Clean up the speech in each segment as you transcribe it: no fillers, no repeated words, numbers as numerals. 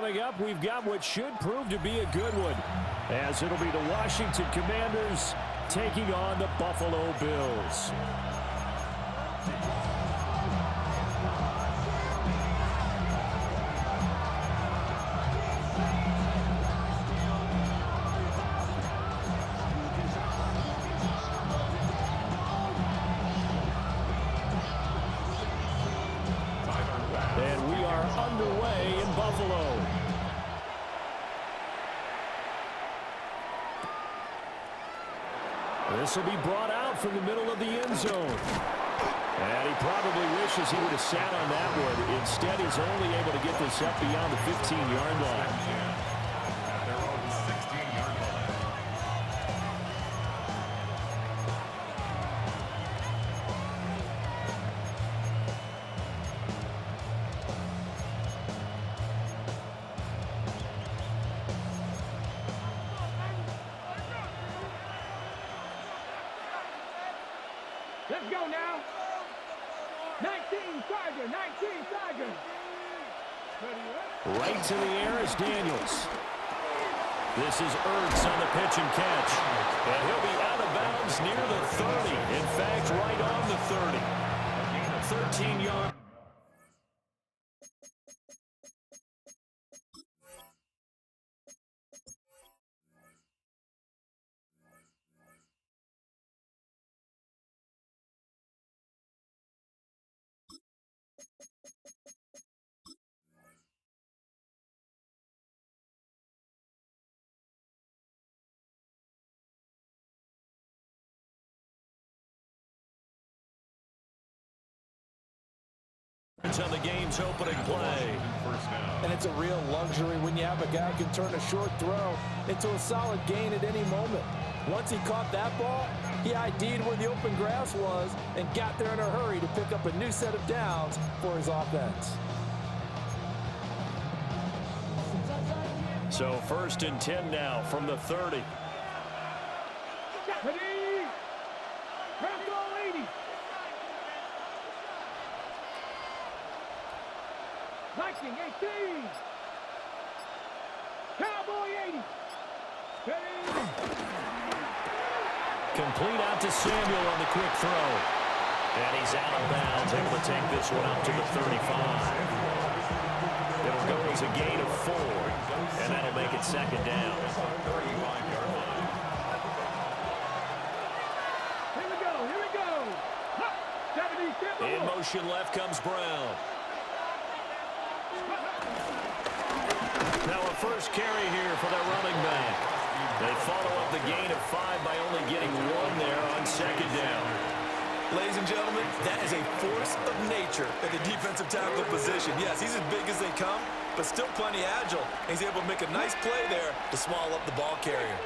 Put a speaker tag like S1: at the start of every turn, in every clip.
S1: coming up, we've got what should prove to be a good one, as it'll be the Washington Commanders taking on the Buffalo Bills. And we are underway in Buffalo. This will be brought out from the middle of the end zone. And he probably wishes he would have sat on that one. Instead, he's only able to get this up beyond the 15-yard line.
S2: Let's go now. 19 Tiger, 19 Tiger.
S1: Right to the air is Daniels. This is Ertz on the pitch and catch. And he'll be out of bounds near the 30. In fact, right on the 30. 13-yard. On the game's opening play.
S3: And it's a real luxury when you have a guy who can turn a short throw into a solid gain at any moment. Once he caught that ball, he ID'd where the open grass was and got there in a hurry to pick up a new set of downs for his offense.
S1: So 1st and 10 now from the 30.
S2: Ready? Rambo 80. 1918. Cowboy 80. Ready?
S1: Complete out to Samuel on the quick throw. And he's out of bounds, able to take this one up to the 35. It'll go as a gain of 4, and that'll make it 2nd down.
S2: Here we go, here we go.
S1: In motion left comes Brown. Now a first carry here for their running back. They follow up the gain of 5 by only getting 1 there on 2nd down.
S4: Ladies and gentlemen, that is a force of nature at the defensive tackle position. Yes, he's as big as they come, but still plenty agile. He's able to make a nice play there to swallow up the ball carrier.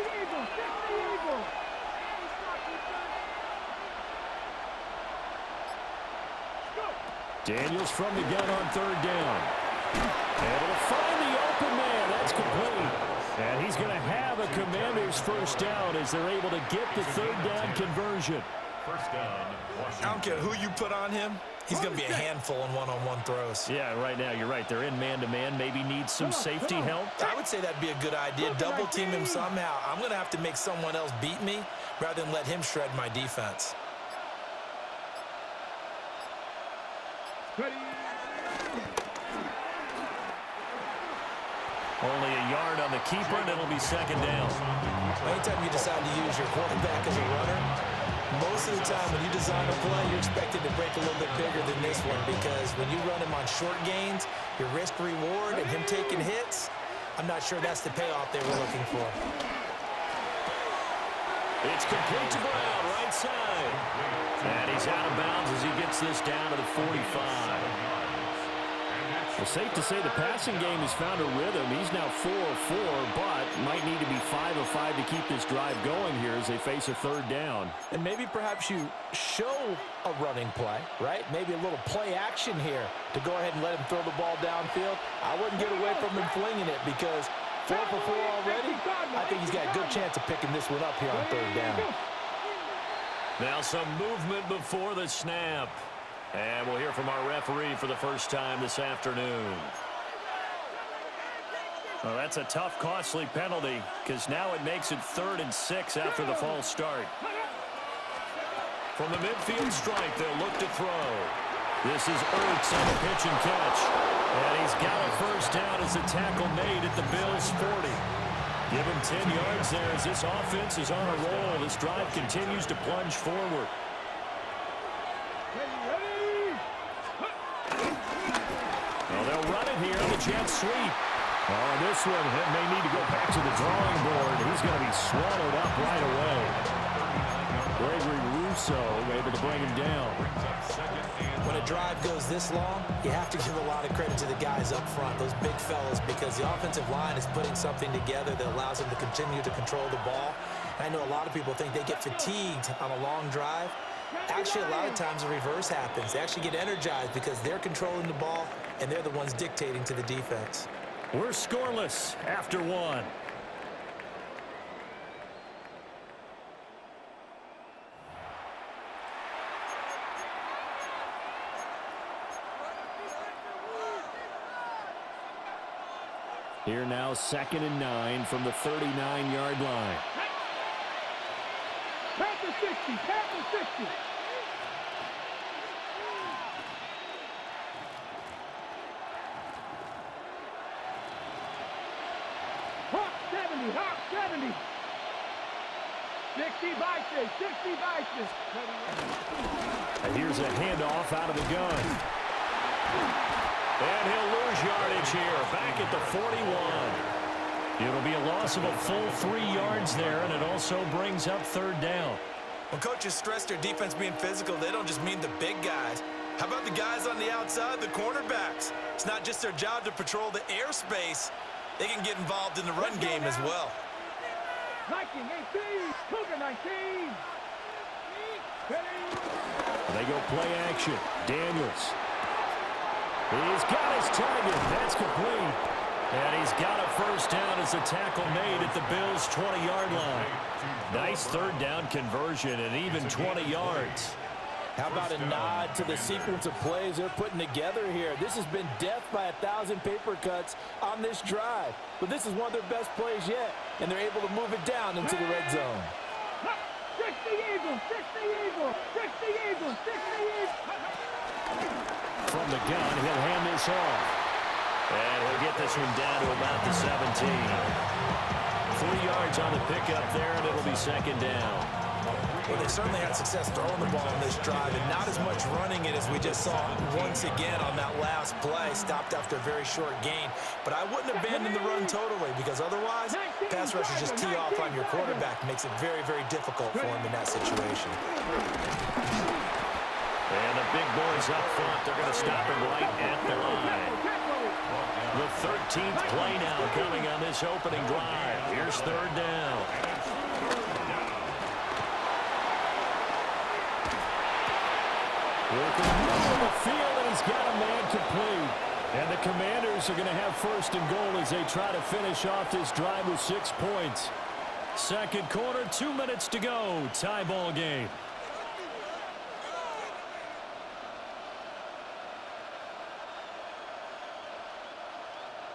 S1: Daniels from the gun on 3rd down. Able to find the open man. That's complete. And he's going to have a Commanders first down as they're able to get the 3rd down conversion.
S4: First down. I don't care who you put on him. He's going to be a handful in one-on-one throws.
S1: Yeah, right now, you're right. They're in man-to-man. Maybe need some safety help.
S3: I would say that'd be a good idea. Double team him somehow. I'm going to have to make someone else beat me rather than let him shred my defense.
S2: Ready?
S1: Only a yard on the keeper, and it'll be 2nd down.
S3: Anytime you decide to use your quarterback as a runner, most of the time when you design a play, you're expected to break a little bit bigger than this one, because when you run him on short gains, your risk-reward and him taking hits, I'm not sure that's the payoff they were looking for.
S1: It's complete to Brown, right side. And he's out of bounds as he gets this down to the 45. Well, safe to say the passing game has found a rhythm. He's now 4 of 4, but might need to be 5 of 5 to keep this drive going here as they face a 3rd down.
S3: And maybe perhaps you show a running play, right? Maybe a little play action here to go ahead and let him throw the ball downfield. I wouldn't get away from him flinging it, because 4 for 4 already, I think he's got a good chance of picking this one up here on 3rd down.
S1: Now some movement before the snap. And we'll hear from our referee for the first time this afternoon. Well, that's a tough, costly penalty because now it makes it 3rd and 6 after the false start. From the midfield stripe, they'll look to throw. This is Ertz on the pitch and catch. And he's got a first down as a tackle made at the Bills' 40. Give him 10 yards there as this offense is on a roll. This drive continues to plunge forward. Well, they'll run it here on the jet sweep. Oh, this one may need to go back to the drawing board. He's going to be swallowed up right away. Gregory Rousseau able to bring him down.
S3: When a drive goes this long, you have to give a lot of credit to the guys up front, those big fellas, because the offensive line is putting something together that allows them to continue to control the ball. I know a lot of people think they get fatigued on a long drive. Actually, a lot of times the reverse happens. They actually get energized because they're controlling the ball, and they're the ones dictating to the defense.
S1: We're scoreless after 1. Here now, 2nd and 9 from the 39-yard line.
S2: Pass the 60, pass the 60. Hawk 70, Hawk 70. 60 by 6, 60 by 6.
S1: And here's a handoff out of the gun. And he'll lose yardage here, back at the 41. It'll be a loss of a full 3 yards there, and it also brings up 3rd down.
S4: When coaches stress their defense being physical, they don't just mean the big guys. How about the guys on the outside, the cornerbacks? It's not just their job to patrol the airspace. They can get involved in the run game as well.
S2: 19, 18, Cougar 19.
S1: They go play action. Daniels. He's got his target. That's complete. And he's got a first down as a tackle made at the Bills' 20-yard line. Nice 3rd down conversion and even 20 yards.
S5: How about a nod to the sequence of plays they're putting together here? This has been death by 1,000 paper cuts on this drive. But this is one of their best plays yet, and they're able to move it down into the red zone.
S2: 60 Eagles, 60 Eagles, 60 Eagles, 60 Eagles.
S1: From the gun, he'll hand this off. And he'll get this one down to about the 17. 3 yards on the pickup there, and it'll be 2nd down.
S3: Well, they certainly had success throwing the ball on this drive, and not as much running it as we just saw once again on that last play. Stopped after a very short gain. But I wouldn't abandon the run totally, because otherwise, pass rushers just tee off on your quarterback. Makes it very, very difficult for him in that situation.
S1: And the big boys up front, they're going to stop him right at the line. The 13th play now coming on this opening drive. Here's 3rd down. With the middle of the field, and he's got a man complete. And the Commanders are going to have 1st and goal as they try to finish off this drive with 6 points. 2nd quarter, 2 minutes to go. Tie ball game.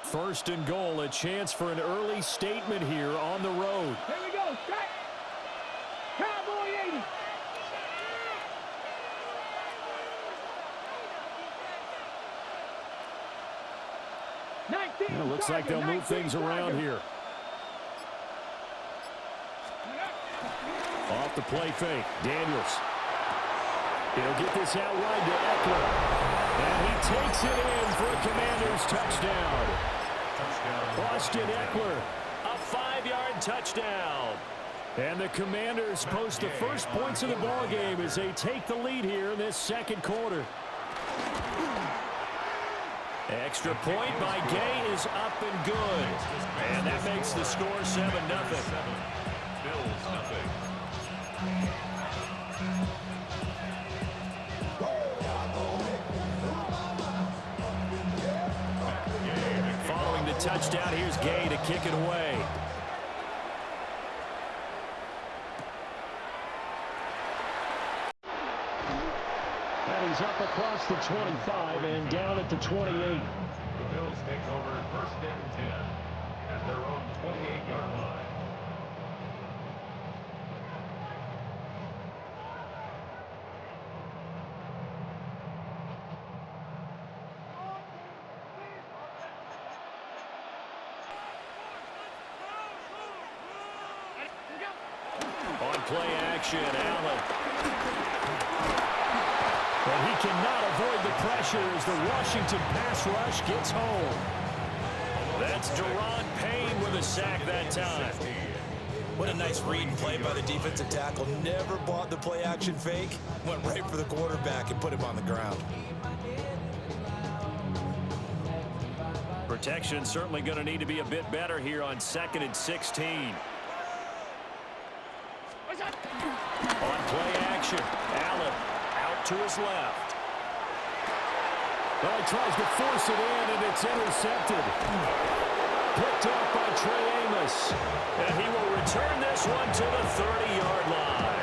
S1: First and goal, a chance for an early statement here on the road.
S2: Here we go, set. Cowboy 80.
S1: It looks like they'll move things around here. Off the play fake, Daniels. He'll get this out wide to Eckler. And he takes it in for a Commanders touchdown. Austin Eckler, a 5-yard touchdown. And the Commanders post the first points of the ball game as they take the lead here in this 2nd quarter. Extra point by Gay is up and good. And that makes the score 7-0. Following the touchdown, here's Gay to kick it away. He's up across the 25 and down at the 28.
S6: The Bills take over 1st and 10
S1: play action. Allen. But he cannot avoid the pressure as the Washington pass rush gets home. That's Deron Payne with a sack that time.
S3: What a nice read and play by the defensive tackle. Never bought the play action fake. Went right for the quarterback and put him on the ground.
S1: Protection certainly going to need to be a bit better here on 2nd and 16. On play action, Allen out to his left. Well, he tries to force it in, and it's intercepted. Picked off by Trey Amos. And he will return this one to the 30-yard line.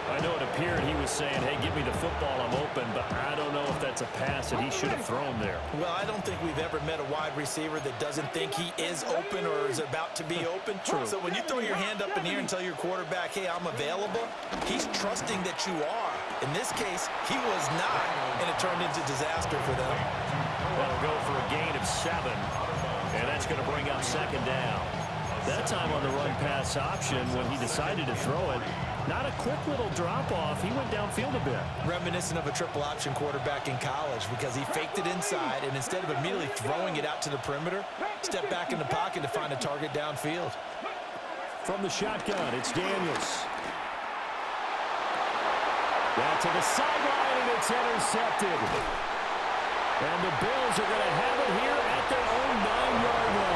S1: I know it appeared he was saying, hey, give me the football, I'm open, but I don't know if that's a pass that he should have thrown there.
S3: Well, I don't think we've ever met a wide receiver that doesn't think he is open or is about to be open.
S1: True.
S3: So when you throw your hand up in the air and tell your quarterback, hey, I'm available, he's trusting that you are. In this case, he was not, and it turned into disaster for them.
S1: That'll go for a gain of 7, and that's going to bring up 2nd down. That time on the run-pass option, when he decided to throw it, not a quick little drop-off. He went downfield a bit.
S3: Reminiscent of a triple option quarterback in college because he faked it inside, and instead of immediately throwing it out to the perimeter, stepped back in the pocket to find a target downfield.
S1: From the shotgun, it's Daniels. Back to the sideline, and it's intercepted. And the Bills are going to have it here at their own 9-yard line.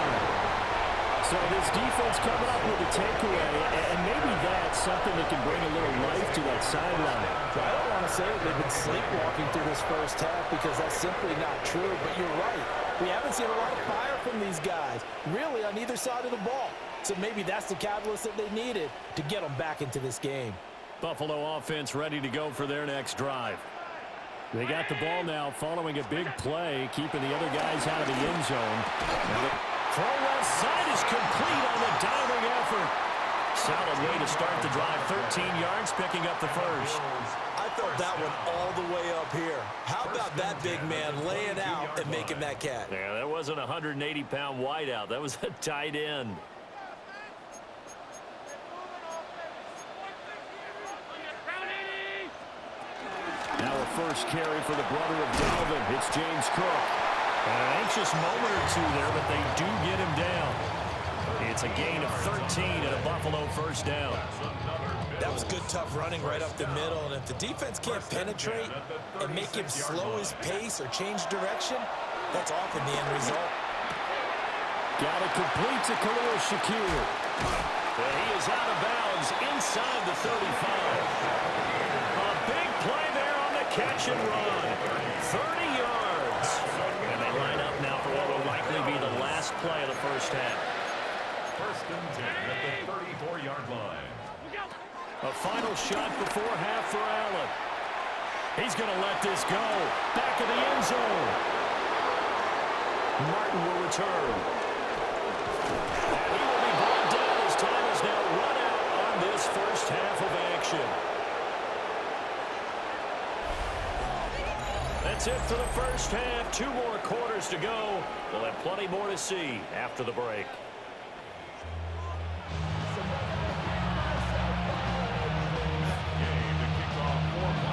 S1: So this defense coming up with a takeaway, and maybe that's something that can bring a little life to that sideline.
S5: Well, I don't want to say they've been sleepwalking through this first half because that's simply not true, but you're right. We haven't seen a lot of fire from these guys, really on either side of the ball. So maybe that's the catalyst that they needed to get them back into this game.
S1: Buffalo offense ready to go for their next drive. They got the ball now following a big play, keeping the other guys out of the end zone. And the throw left side is complete on the diving effort. Solid way to start the drive. 13 yards, picking up the first.
S3: I felt that one all the way up here. How about that big man laying out and making that catch?
S1: Yeah, that wasn't a 180-pound wideout. That was a tight end. Now a first carry for the brother of Dalvin. It's James Cook. An anxious moment or two there, but they do get him down. It's a gain of 13 and a Buffalo first down.
S3: That was good, tough running right up the middle. And if the defense can't penetrate and make him slow his pace or change direction, that's often the end result.
S1: Got it complete to Khalil Shakir. And he is out of bounds inside the 35. A big play there on the catch and run. 30 yards. And they line up now for what will likely be the last play of the first half.
S6: 1st and 10 at the 34-yard line.
S1: A final shot before half for Allen. He's going to let this go. Back of the end zone. Martin will return. And he will be brought down as time is now run out on this first half of action. That's it for the first half. 2 more quarters to go. We'll have plenty more to see after the break.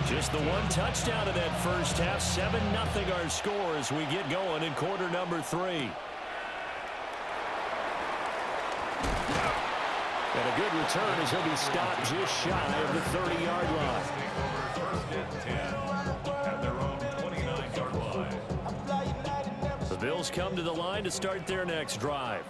S1: Just the one touchdown in that first half. 7-0 our score as we get going in quarter number 3. And a good return as he'll be stopped just shy of the 30-yard line.
S6: 1st and 10 at their own 29-yard line.
S1: The Bills come to the line to start their next drive.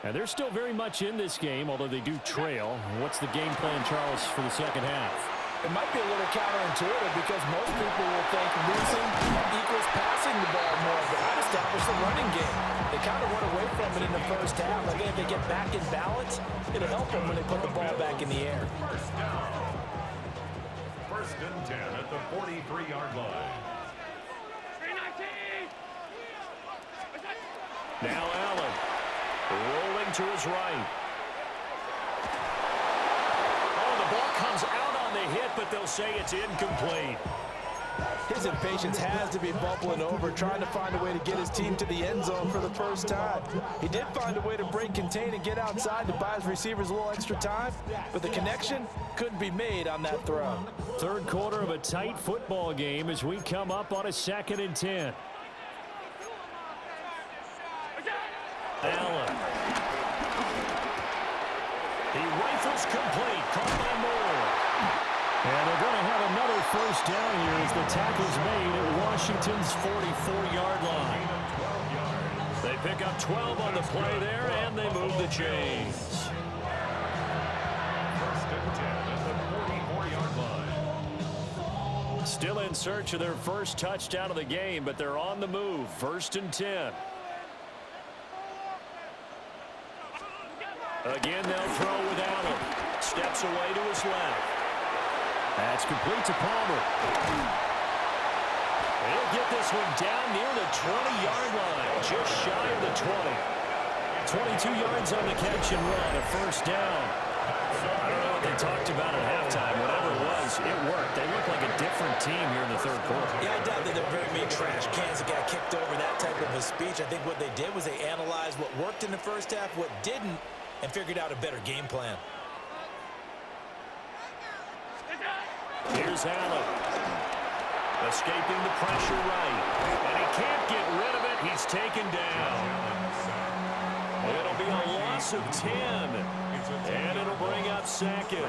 S1: And they're still very much in this game, although they do trail. What's the game plan, Charles, for the second half?
S5: It might be a little counterintuitive because most people will think losing equals passing the ball more, but not establish the running game. They kind of went away from it in the first half. I think if they get back in balance, it'll help them when they put the ball back in the air.
S6: 1st and 10 at the 43-yard line.
S1: Now Allen rolling to his right. Oh, the ball comes out on the hit, but they'll say it's incomplete.
S5: His impatience has to be bubbling over, trying to find a way to get his team to the end zone for the first time. He did find a way to break contain and get outside to buy his receivers a little extra time, but the connection couldn't be made on that throw.
S1: Third quarter of a tight football game as we come up on a 2nd and 10. Allen. He rifles complete, caught by Moore. And they're going to have another first down here as the tackle's made at Washington's 44-yard line. They pick up 12 on the play there, and they move the chains.
S6: First and 10 at the 44-yard line.
S1: Still in search of their first touchdown of the game, but they're on the move. 1st and 10. Again, they'll throw with Allen. Steps away to his left. That's complete to Palmer. He'll get this one down near the 20-yard line, just shy of the 20. 22 yards on the catch and run, a first down. I don't know what they talked about at halftime. Whatever it was, it worked. They look like a different team here in the third quarter.
S3: Yeah, I doubt that they're very big trash cans that got kicked over, that type of a speech. I think what they did was they analyzed what worked in the first half, what didn't, and figured out a better game plan.
S1: Here's Allen. Escaping the pressure right. And he can't get rid of it. He's taken down. It'll be a loss of 10. And it'll bring up second.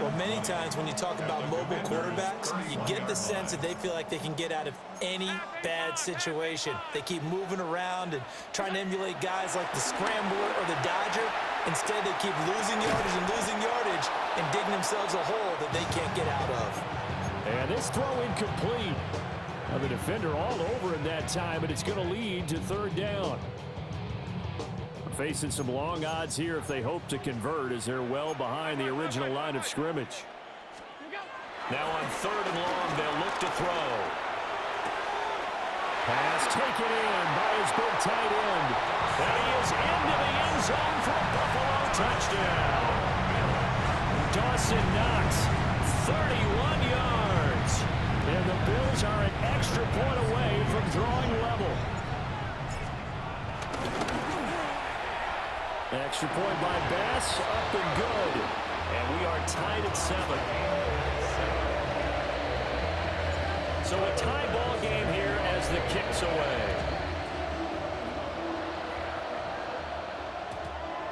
S3: Well, many times when you talk about mobile quarterbacks, you get the sense that they feel like they can get out of any bad situation. They keep moving around and trying to emulate guys like the Scrambler or the Dodger. Instead, they keep losing yardage and digging themselves a hole that they can't get out of.
S1: And this throw incomplete. Now the defender all over him that time, but it's going to lead to 3rd down. Facing some long odds here if they hope to convert, as they're well behind the original line of scrimmage. Now on 3rd and long, they'll look to throw. Pass taken in by his big tight end. And he is into the end zone for a Buffalo touchdown. Dawson Knox, 31 yards. And the Bills are an extra point away from drawing level. Extra point by Bass, up and good. And we are tied at 7. So a tie ball game here as the kick's away.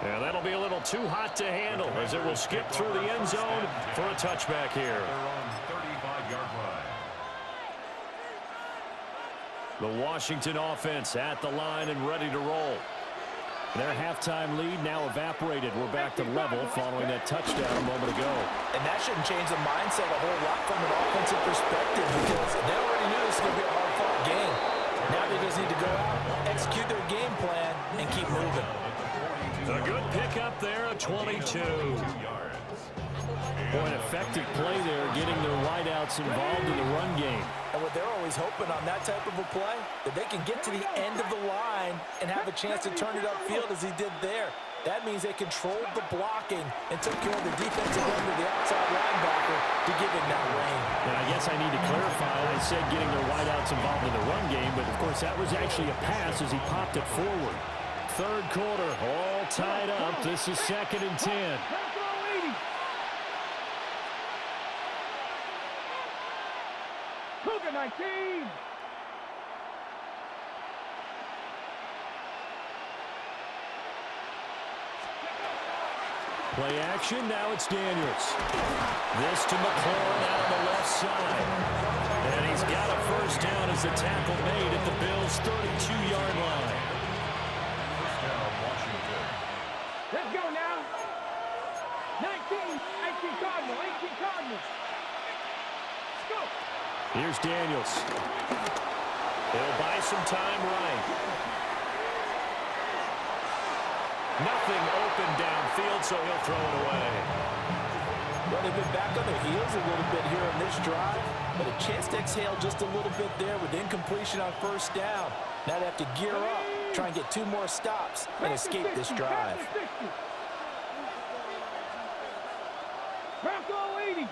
S1: And that'll be a little too hot to handle as it will skip through the end zone for a touchback here.
S6: They're on 35-yard line.
S1: The Washington offense at the line and ready to roll. Their halftime lead now evaporated. We're back to level following that touchdown a moment ago.
S5: And that shouldn't change the mindset a whole lot from an offensive perspective because they already knew this was going to be a hard-fought game. Now they just need to go out, execute their game plan, and keep moving.
S1: A good pickup there, a 22. Boy, an effective play there, getting their wideouts involved in the run game.
S5: And what they're always hoping on that type of a play, that they can get to the end of the line and have a chance to turn it upfield as he did there. That means they controlled the blocking and took care of the defensive end of the outside linebacker to give him that lane.
S1: And I guess I need to clarify, I said getting their wideouts involved in the run game, but of course that was actually a pass as he popped it forward. Third quarter, all tied up. This is 2nd and 10.
S2: Cougar 19.
S1: Play action, now it's Daniels. This to McLaurin out on the left side. And he's got a first down as the tackle made at the Bills' 32-yard line.
S6: First down, Washington.
S2: Let's go now. 18 Cardinals. Let's go.
S1: Here's Daniels. He'll buy some time right. Nothing open downfield, so he'll throw it away.
S5: Well, they've been back on their heels a little bit here on this drive, but a chance to exhale just a little bit there with incompletion on first down. Now they have to gear up, try and get 2 more stops, and escape this drive.
S2: Bronco 80.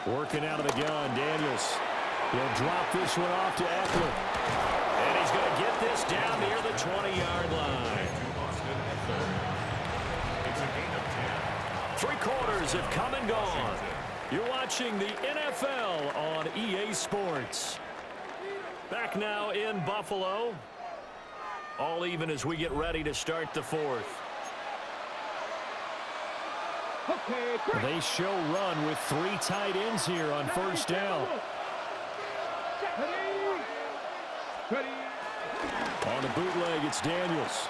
S1: Working out of the gun, Daniels. He'll drop this one off to Eckler. And he's going to get this down near the 20-yard line.
S6: It's a gain of 10.
S1: 3 quarters have come and gone. You're watching the NFL on EA Sports. Back now in Buffalo. All even as we get ready to start the 4th. They show run with 3 tight ends here on first down. On the bootleg, it's Daniels.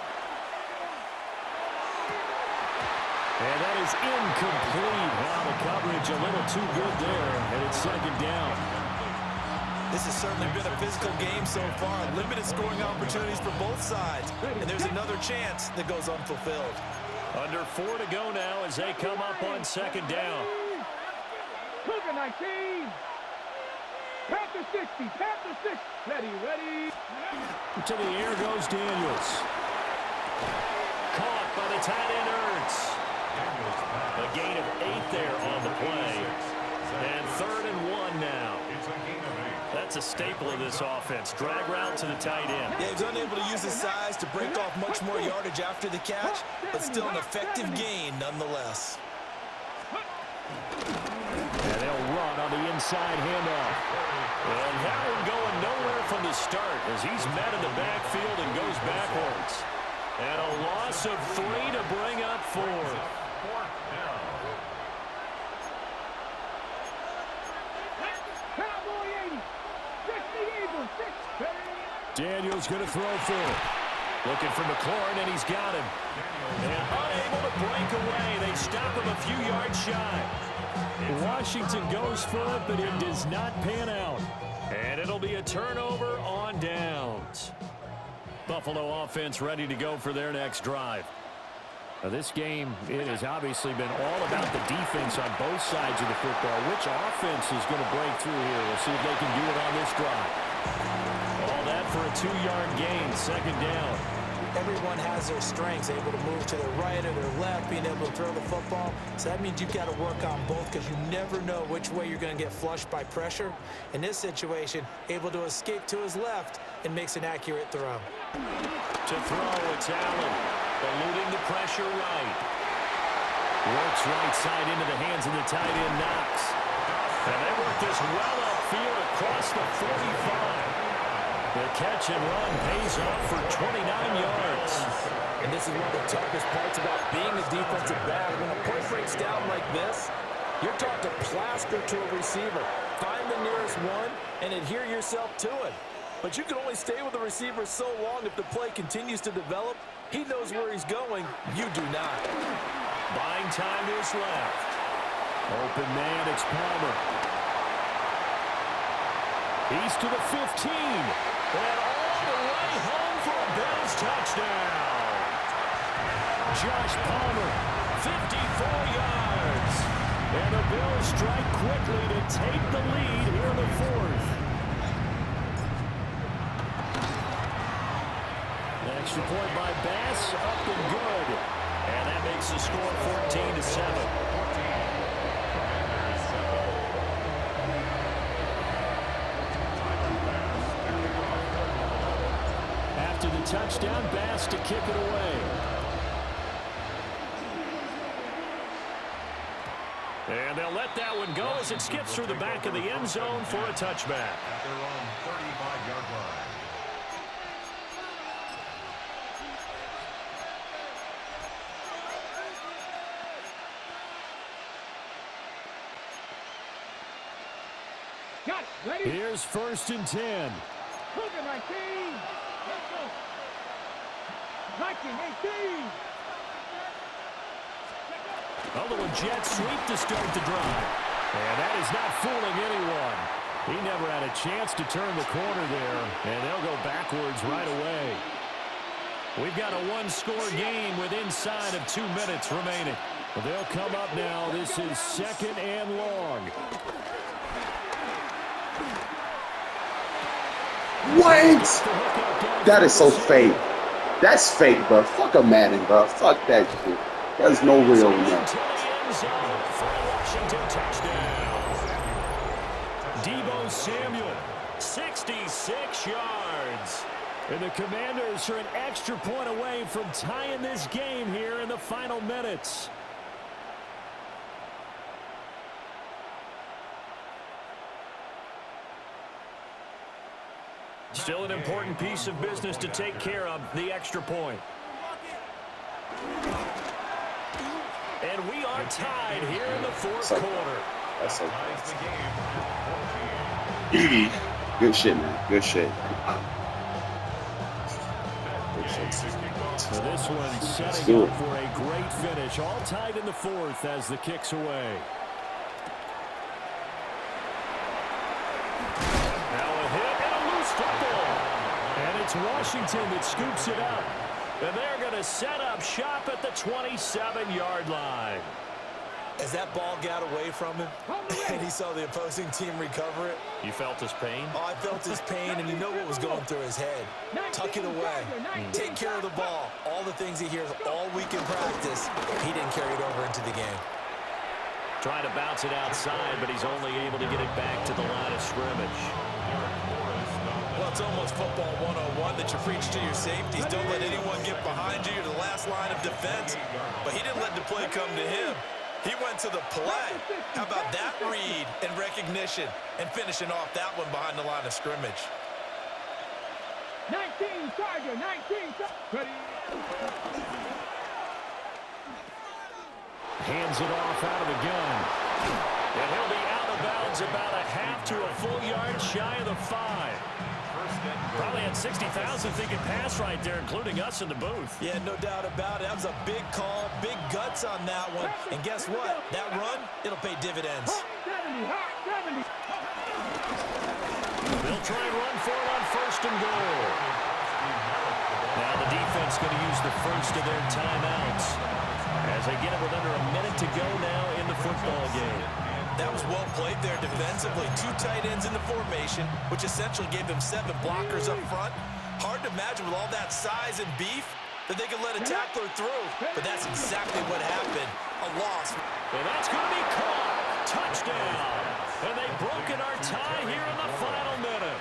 S1: And that is incomplete. Wow, the coverage a little too good there, and it's 2nd down.
S4: This has certainly been a physical game so far. Limited scoring opportunities for both sides. And there's another chance that goes unfulfilled.
S1: Under 4 to go now as they come up on 2nd down.
S2: Cougar 19. Panther 60. Panther 6. Ready.
S1: To the air goes Daniels. Caught by the tight end Ertz. A gain of 8 there on the play. And 3rd and 1 now. That's a staple of this offense. Drag route to the tight end.
S3: Yeah, he's unable to use his size to break off much more yardage after the catch, but still an effective gain nonetheless.
S1: And they'll run on the inside handoff. And that one going nowhere from the start as he's met in the backfield and goes backwards. And a loss of 3 to bring up 4. Daniels going to throw for it. Looking for McLaurin, and he's got him. And unable to break away. They stop him a few yards shy. Washington goes for it, but it does not pan out. And it'll be a turnover on downs. Buffalo offense ready to go for their next drive. Now this game, it has obviously been all about the defense on both sides of the football. Which offense is going to break through here? We'll see if they can do it on this drive. All that for a 2-yard gain, 2nd down.
S3: Everyone has their strengths, able to move to their right or their left, being able to throw the football. So that means you've got to work on both because you never know which way you're going to get flushed by pressure. In this situation, able to escape to his left and makes an accurate throw.
S1: To throw, it's Allen, eluding the pressure right. Works right side into the hands of the tight end, Knox. And they work this well upfield across the 45. The catch and run pays off for 29 yards.
S5: And this is one of the toughest parts about being a defensive back. When a play breaks down like this, you're taught to plaster to a receiver. Find the nearest one and adhere yourself to it. But you can only stay with the receiver so long if the play continues to develop. He knows where he's going. You do not.
S1: Buying time to his left. Open man, it's Palmer. He's to the 15. And all the way home for a Bills touchdown. Josh Palmer, 54 yards. And the Bills strike quickly to take the lead here in the 4th. The extra point by Bass, up and good. And that makes the score 14-7. After the touchdown, Bass to kick it away. And they'll let that one go as it skips through the back of the end zone for a touchback.
S6: At their own 35-yard line.
S2: Got it. Ready.
S1: Here's 1st and 10.
S2: Cougar 19. Let's go. 19, 18.
S1: Although a jet sweep to start the drive. And that is not fooling anyone. He never had a chance to turn the corner there. And they'll go backwards right away. We've got a 1-score game with inside of 2 minutes remaining. They'll come up now. This is 2nd and long.
S7: What? That is so fake. That's fake, bro. Fuck a Madden, bro. Fuck that shit. There's no real one.
S1: Washington touchdown. yards. And the Commanders are an extra point away from tying this game here in the final minutes. Still an important piece of business to take care of, the extra point. And we are tied here in the fourth quarter.
S7: That's okay. Good shit, man. Good shit.
S1: So this one setting up for a great finish. All tied in the fourth as the kick's away. Now a hit and a loose football. And it's Washington that scoops it up. And they're going to set up shop at the 27-yard line.
S3: As that ball got away from him and he saw the opposing team recover it.
S1: You felt his pain?
S3: Oh, I felt his pain, and you know what was going through his head. Tuck it away. Take care of the ball. All the things he hears all week in practice, he didn't carry it over into the game.
S1: Trying to bounce it outside, but he's only able to get it back to the line of scrimmage.
S4: Well, it's almost football 101 that you preach to your safeties. Don't let anyone get behind you. You're the last line of defense. But he didn't let the play come to him. He went to the play. How about that read and recognition and finishing off that one behind the line of scrimmage?
S2: 19 Charger, 19 Ready.
S1: Hands it off out of the gun. And he'll be out of bounds about a half to a full yard shy of the 5. Probably had 60,000 thinking pass right there, including us in the booth.
S3: Yeah, no doubt about it. That was a big call, big guts on that one. And guess what? That run, it'll pay dividends.
S2: 70.
S1: They'll try and run for it on first and goal. Now the defense going to use the first of their timeouts as they get it with under a minute to go now in the football game.
S3: That was well played there defensively. 2 tight ends in the formation, which essentially gave them 7 blockers up front. Hard to imagine with all that size and beef that they could let a tackler through. But that's exactly what happened. A loss.
S1: And that's going to be caught. Touchdown. And they've broken our tie here in the final minute.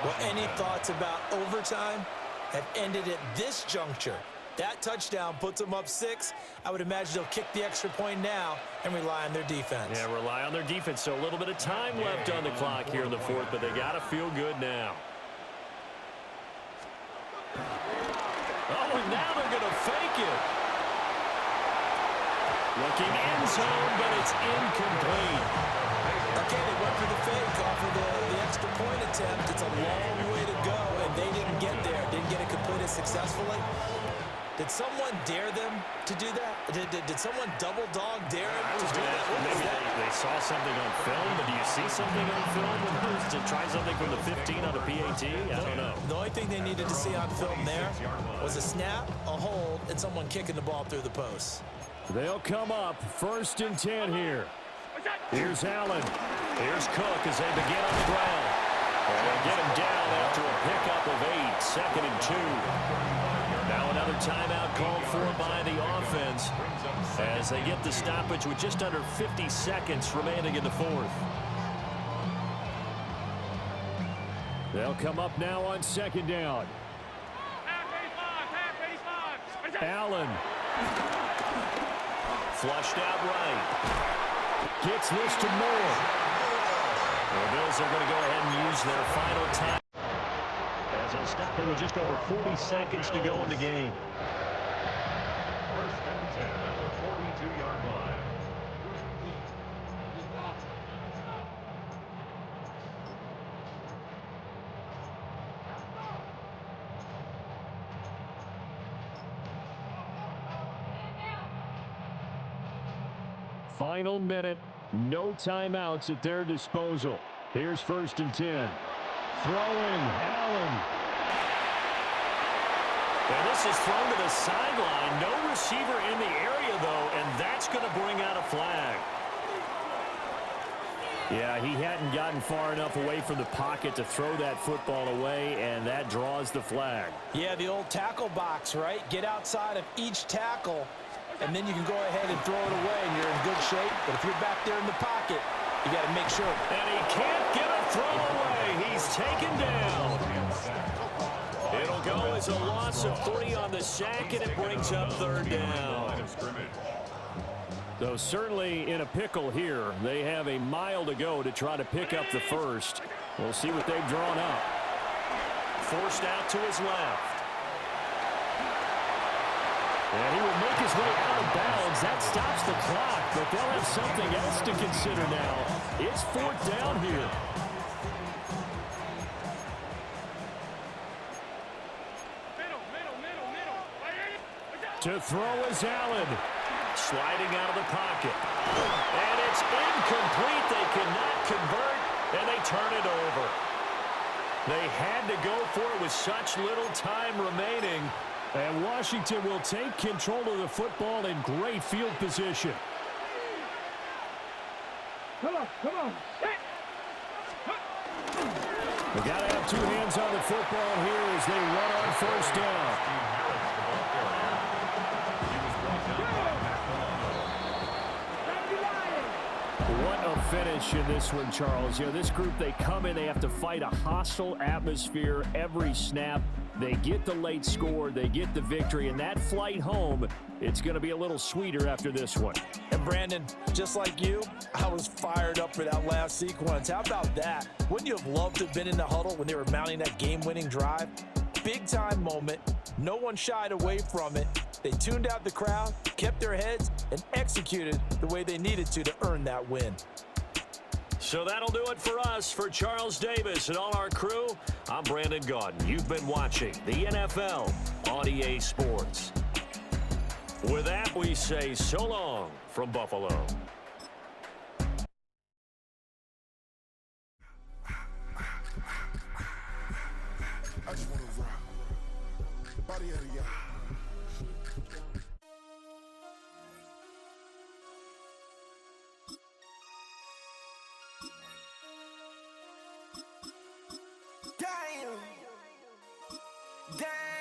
S3: Well, any thoughts about overtime have ended at this juncture. That touchdown puts them up 6. I would imagine they'll kick the extra point now and rely on their defense.
S1: Yeah, rely on their defense. So a little bit of time left on the clock here in the fourth, but they got to feel good now. Oh, and now they're going to fake it. Looking end zone, but it's incomplete.
S3: Okay, they went for the fake off of the extra point attempt. It's a long way to go, and they didn't get there. Didn't get it completed successfully. Did someone dare them to do that? Did someone double dog dare them to do that?
S1: Maybe they saw something on film, but do you see something on film to try something from the 15 on a PAT? I don't know.
S3: The only thing they needed to see on film there was a snap, a hold, and someone kicking the ball through the post.
S1: They'll come up first and 10 here. Here's Allen. Here's Cook as they begin on the ground. And get him down after a pickup of 8, 2nd and 2. Now another timeout called for by the offense as they get the stoppage with just under 50 seconds remaining in the fourth. They'll come up now on 2nd down. Allen. Flushed out right. Gets this to Moore. The Bills are going to go ahead and use their final time. As they'll stop in with just over 40 seconds to go in the game.
S6: First and 10 at the 42-yard line.
S1: Final minute, no timeouts at their disposal. Here's 1st and 10. Throwing, Allen. And this is thrown to the sideline. No receiver in the area, though, and that's going to bring out a flag. Yeah, he hadn't gotten far enough away from the pocket to throw that football away, and that draws the flag.
S3: Yeah, the old tackle box, right? Get outside of each tackle, and then you can go ahead and throw it away, and you're in good shape. But if you're back there in the pocket, you got to make sure.
S1: And he can't get a throw away. He's taken down. That'll go as a loss of 3 on the sack, and it brings up third down. Though certainly in a pickle here. They have a mile to go to try to pick up the first. We'll see what they've drawn up. Forced out to his left. And he will make his way out of bounds. That stops the clock, but they'll have something else to consider now. It's fourth down here. To throw is Allen. Sliding out of the pocket. And it's incomplete. They cannot convert, and they turn it over. They had to go for it with such little time remaining. And Washington will take control of the football in great field position.
S2: Come on, come on.
S1: They got to have two hands on the football here as they run on first down. What a finish in this one, Charles. You know, this group, they come in, they have to fight a hostile atmosphere every snap. They get the late score, they get the victory, and that flight home, it's going to be a little sweeter after this one.
S5: And Brandon, just like you, I was fired up for that last sequence. How about that? Wouldn't you have loved to have been in the huddle when they were mounting that game-winning drive? Big-time moment. No one shied away from it. They tuned out the crowd, kept their heads, and executed the way they needed to earn that win.
S1: So that'll do it for us. For Charles Davis and all our crew, I'm Brandon Gaudin. You've been watching the NFL on EA Sports. With that, we say so long from Buffalo.
S8: I just want to rock. Body out of y'all. Damn. Damn.